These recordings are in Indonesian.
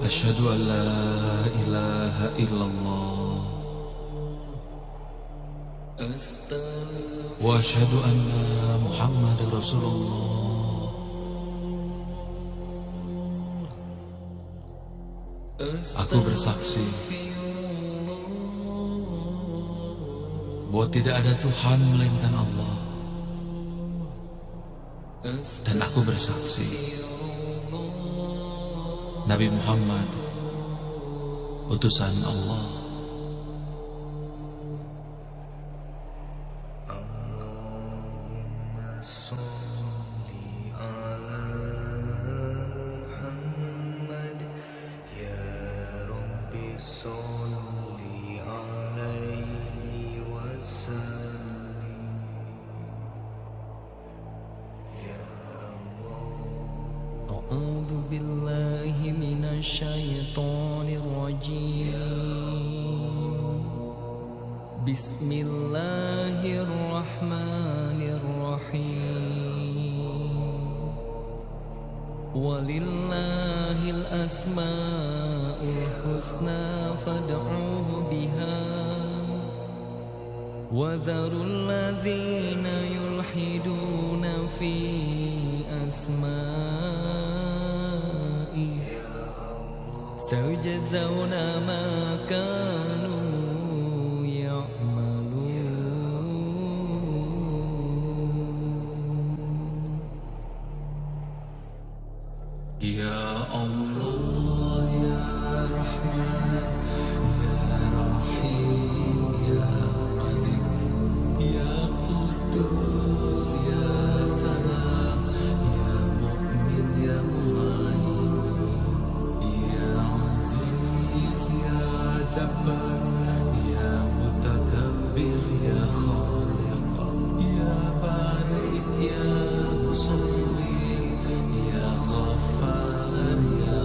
Asyhadu an la ilaha illallah wa asyhadu anna Muhammadar Rasulullah. Aku bersaksi bahwa tidak ada Tuhan melainkan Allah, dan aku bersaksi Nabi Muhammad utusan Allah. Allahumma sholli ala Muhammad ya Rabbi sholli alaihi wasallim ya Allah. A'udzu billahi minasyaitonir rajim. Bismillahirrahmanirrahim. Walillahil asmaul husna fad'uhu biha wa dharul ladzina yulhiduna fi asma'i sayujzauna ma kanu Ya Allah, Ya Rahman, Ya Rahim, Ya Malik, Ya Qudus, Ya Salam, Ya Mu'min, Ya Muhaimin, Ya Aziz, Ya Jabbar, Ya Mutakabbir, Ya Khaliq, Ya Bari, Ya Musawwir, Ya Ghaffar, Ya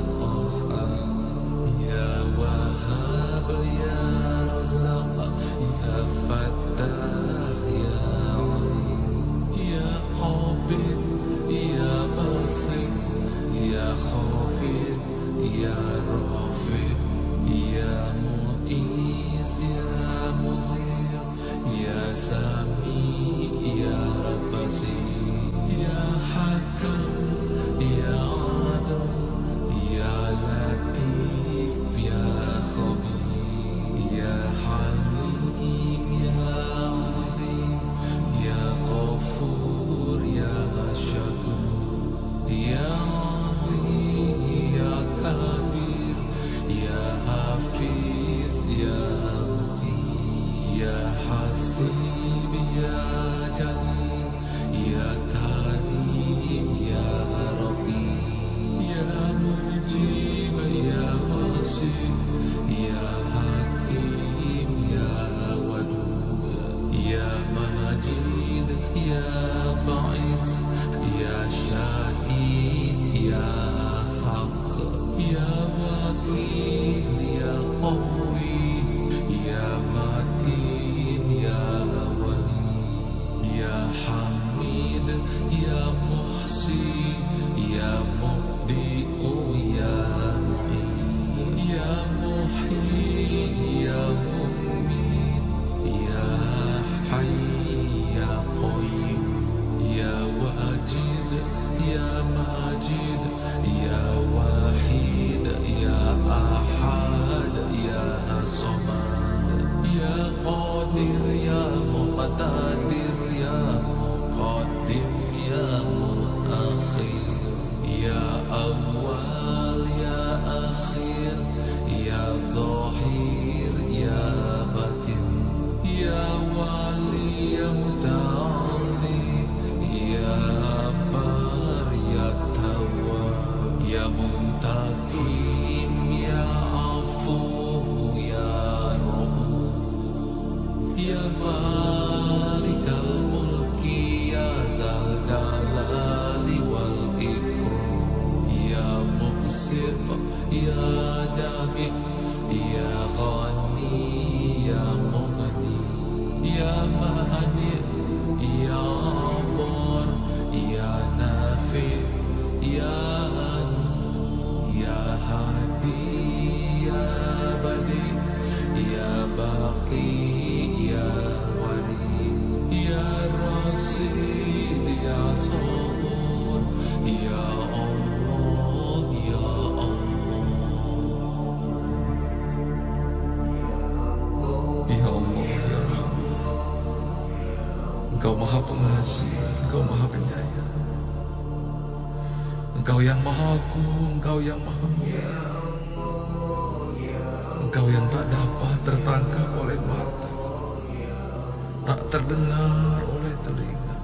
pengasih, Engkau maha penyayang. Engkau yang maha agung, Engkau yang maha mulia. Engkau yang tak dapat tertangkap oleh mata, tak terdengar oleh telinga.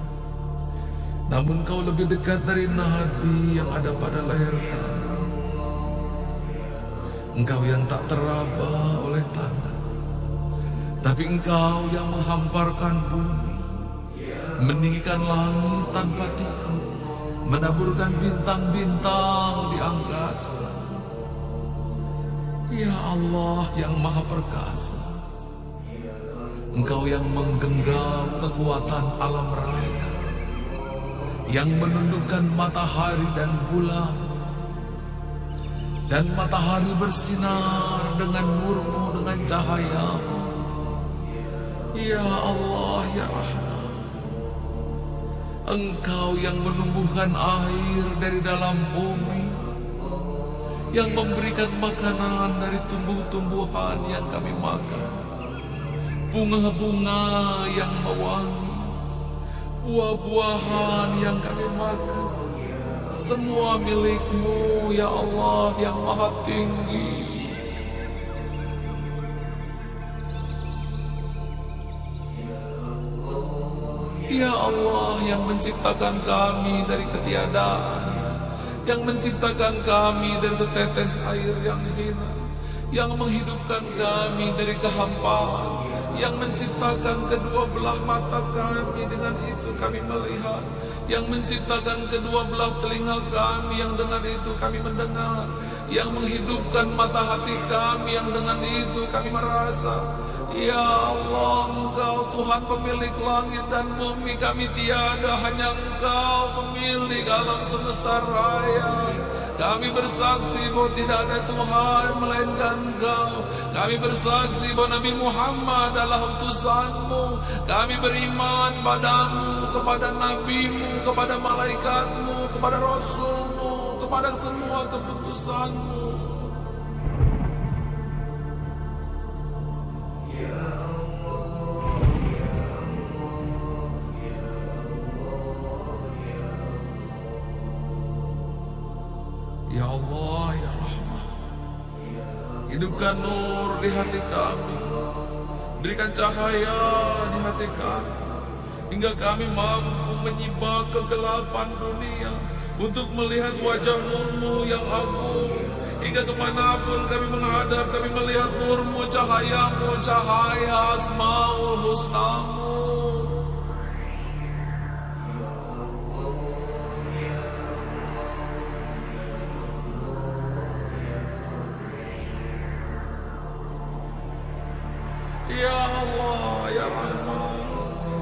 Namun Engkau lebih dekat dari nadi yang ada pada leher kami. Engkau yang tak teraba oleh tangan, tapi Engkau yang menghamparkan bumi, meninggikan langit tanpa tiku, menaburkan bintang-bintang di angkasa. Ya Allah yang maha perkasa, Engkau yang menggenggam kekuatan alam raya, yang menundukkan matahari dan bulan, dan matahari bersinar dengan nurmu, dengan cahayamu. Ya Allah ya Rahman, Engkau yang menumbuhkan air dari dalam bumi, yang memberikan makanan dari tumbuh-tumbuhan yang kami makan, bunga-bunga yang mewangi, buah-buahan yang kami makan. Semua milik-Mu ya Allah yang maha tinggi. Ya Allah yang menciptakan kami dari ketiadaan, yang menciptakan kami dari setetes air yang hina, yang menghidupkan kami dari kehampaan, yang menciptakan kedua belah mata kami, dengan itu kami melihat, yang menciptakan kedua belah telinga kami, yang dengan itu kami mendengar, yang menghidupkan mata hati kami, yang dengan itu kami merasa. Ya Allah, Engkau Tuhan pemilik langit dan bumi, kami tiada, hanya Engkau pemilik alam semesta raya. Kami bersaksi bahwa tidak ada Tuhan melainkan Engkau. Kami bersaksi bahwa Nabi Muhammad adalah utusan-Mu. Kami beriman padamu, kepada Nabi-Mu, kepada malaikat-Mu, kepada Rasul-Mu, kepada semua keputusan-Mu. Ya Allah ya Rahman, hidupkan nur di hati kami, berikan cahaya di hati kami, hingga kami mampu menyibak kegelapan dunia untuk melihat wajah nur-Mu yang agung. Hingga kemanapun kami menghadap, kami melihat nur-Mu, cahaya-Mu, cahaya Asmaul Husna-Mu. Ya Allah ya Rahman,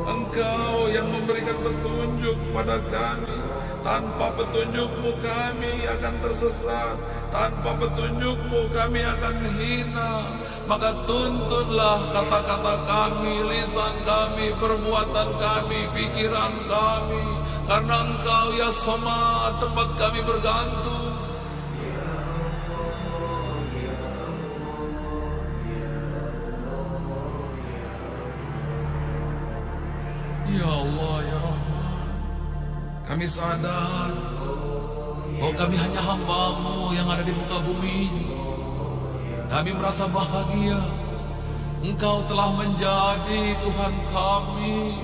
Engkau yang memberikan petunjuk pada kami. Tanpa petunjuk-Mu kami akan tersesat, tanpa petunjuk-Mu kami akan hina. Maka tuntunlah kata-kata kami, lisan kami, perbuatan kami, pikiran kami, karena Engkau ya Samad tempat kami bergantung. Ya Allah ya Rahman, kami sadar bahwa kami hanya hamba-Mu yang ada di muka bumi ini. Kami merasa bahagia Engkau telah menjadi Tuhan kami,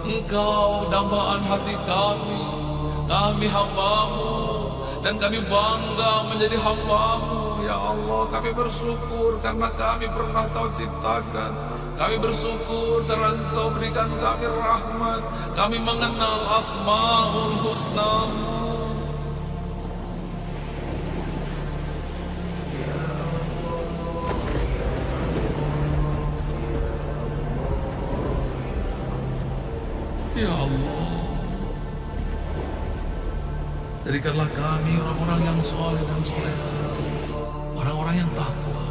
Engkau dambaan hati kami. Kami hamba-Mu dan kami bangga menjadi hamba-Mu. Ya Allah, kami bersyukur karena kami pernah Kau ciptakan. Kami bersyukur karena Engkau berikan kami rahmat. Kami mengenal Asmaul Husna-Mu. Ya Allah, jadikanlah kami orang-orang yang soleh dan soleha, orang-orang yang takwa.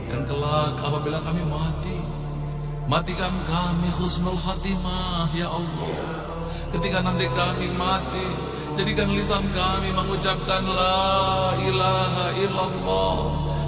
Dan kelak apabila kami mati, matikan kami husnul khatimah ya Allah. Ketika nanti kami mati, jadikan lisan kami mengucapkan la ilaha illallah.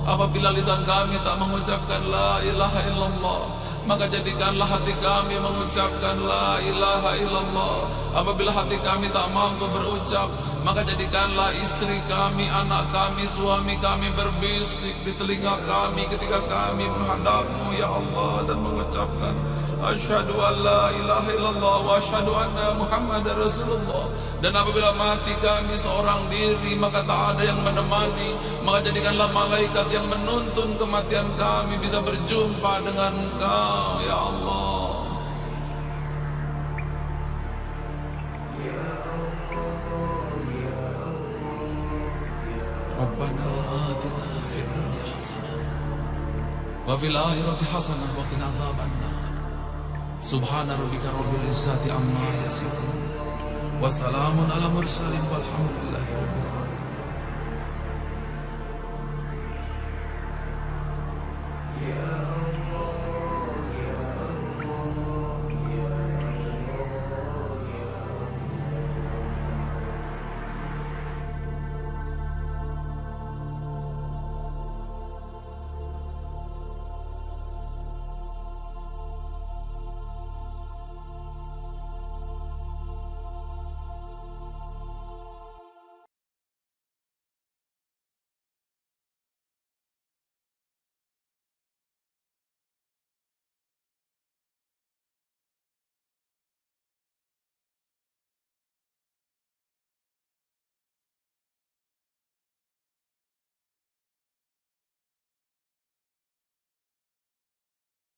Apabila lisan kami tak mengucapkan la ilaha illallah, maka jadikanlah hati kami mengucapkan la ilaha illallah. Apabila hati kami tak mampu berucap, maka jadikanlah istri kami, anak kami, suami kami berbisik di telinga kami ketika kami menghadap-Mu ya Allah dan mengucapkan asyhadu an la ilaha illallah wa asyhadu anna Muhammadar Rasulullah. Dan apabila mati kami seorang diri, maka tak ada yang menemani, maka jadikanlah malaikat yang menuntun kematian kami bisa berjumpa dengan Engkau ya Allah. Rabbana atina fid dunya hasanah wa fil akhirati hasanah wa qina adzabannar. Subhana rabbika rabbil izzati amma yasifun wa salamun ala mursalin walhamdulillahi rabbil alamin.